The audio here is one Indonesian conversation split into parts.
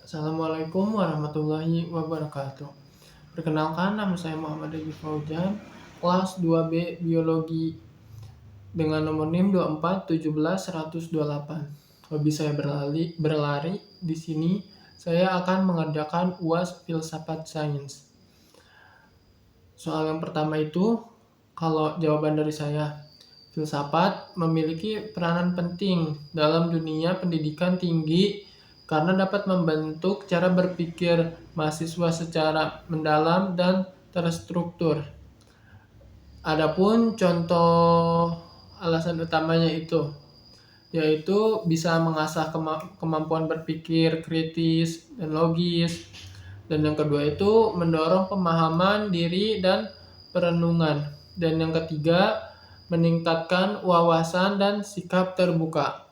Assalamualaikum warahmatullahi wabarakatuh. Perkenalkan, nama saya Muhammad Egi Fauzan, kelas 2B Biologi dengan nomor NIM 24171128. Hobi saya berlari. Di sini saya akan mengerjakan UAS Filsafat Sains. Soal yang pertama itu, kalau jawaban dari saya, filsafat memiliki peranan penting dalam dunia pendidikan tinggi karena dapat membentuk cara berpikir mahasiswa secara mendalam dan terstruktur. Adapun contoh alasan utamanya itu, yaitu bisa mengasah kemampuan berpikir kritis dan logis. Dan yang kedua itu mendorong pemahaman diri dan perenungan. Dan yang ketiga, meningkatkan wawasan dan sikap terbuka.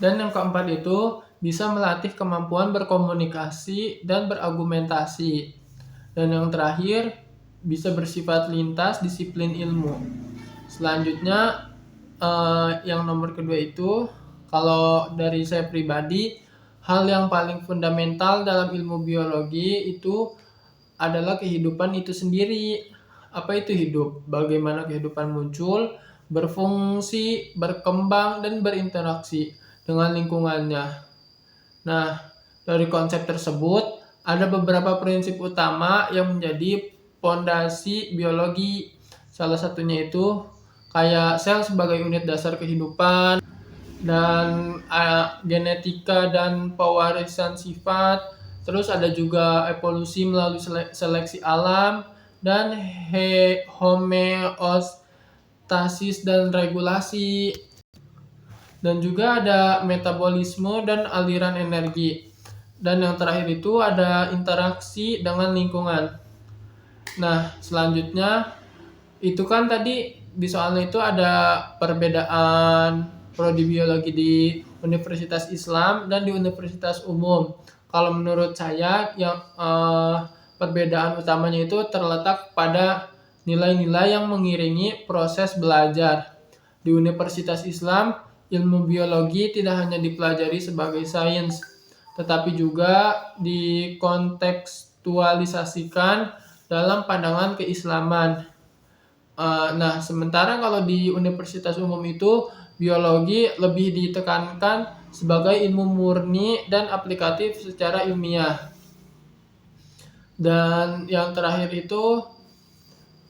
Dan yang keempat itu bisa melatih kemampuan berkomunikasi dan berargumentasi. Dan yang terakhir, bisa bersifat lintas disiplin ilmu. Selanjutnya, yang nomor kedua itu, kalau dari saya pribadi, hal yang paling fundamental dalam ilmu biologi itu adalah kehidupan itu sendiri. Apa itu hidup? Bagaimana kehidupan muncul, berfungsi, berkembang, dan berinteraksi dengan lingkungannya. Nah, dari konsep tersebut, ada beberapa prinsip utama yang menjadi pondasi biologi. Salah satunya itu kayak sel sebagai unit dasar kehidupan, dan genetika dan pewarisan sifat. Terus ada juga evolusi melalui seleksi alam, dan homeostasis dan regulasi. Dan juga ada metabolisme dan aliran energi. Dan yang terakhir itu ada interaksi dengan lingkungan. Nah, selanjutnya itu kan tadi di soalnya itu ada perbedaan prodi biologi di Universitas Islam dan di Universitas Umum. Kalau menurut saya yang perbedaan utamanya itu terletak pada nilai-nilai yang mengiringi proses belajar. Di Universitas Islam, ilmu biologi tidak hanya dipelajari sebagai sains, tetapi juga dikontekstualisasikan dalam pandangan keislaman. Nah, sementara kalau di Universitas Umum itu, biologi lebih ditekankan sebagai ilmu murni dan aplikatif secara ilmiah. Dan yang terakhir itu,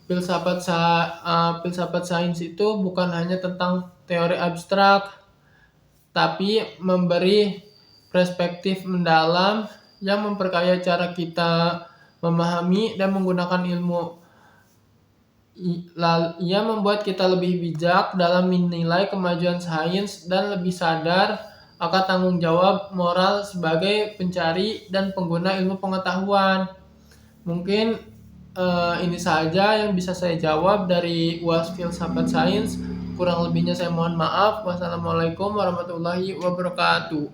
filsafat sains itu bukan hanya tentang teori abstrak, tapi memberi perspektif mendalam yang memperkaya cara kita memahami dan menggunakan ilmu. Ia membuat kita lebih bijak dalam menilai kemajuan sains dan lebih sadar akan tanggung jawab moral sebagai pencari dan pengguna ilmu pengetahuan. Mungkin ini saja yang bisa saya jawab dari UAS Filsafat Sains. Kurang lebihnya saya mohon maaf. Wassalamualaikum warahmatullahi wabarakatuh.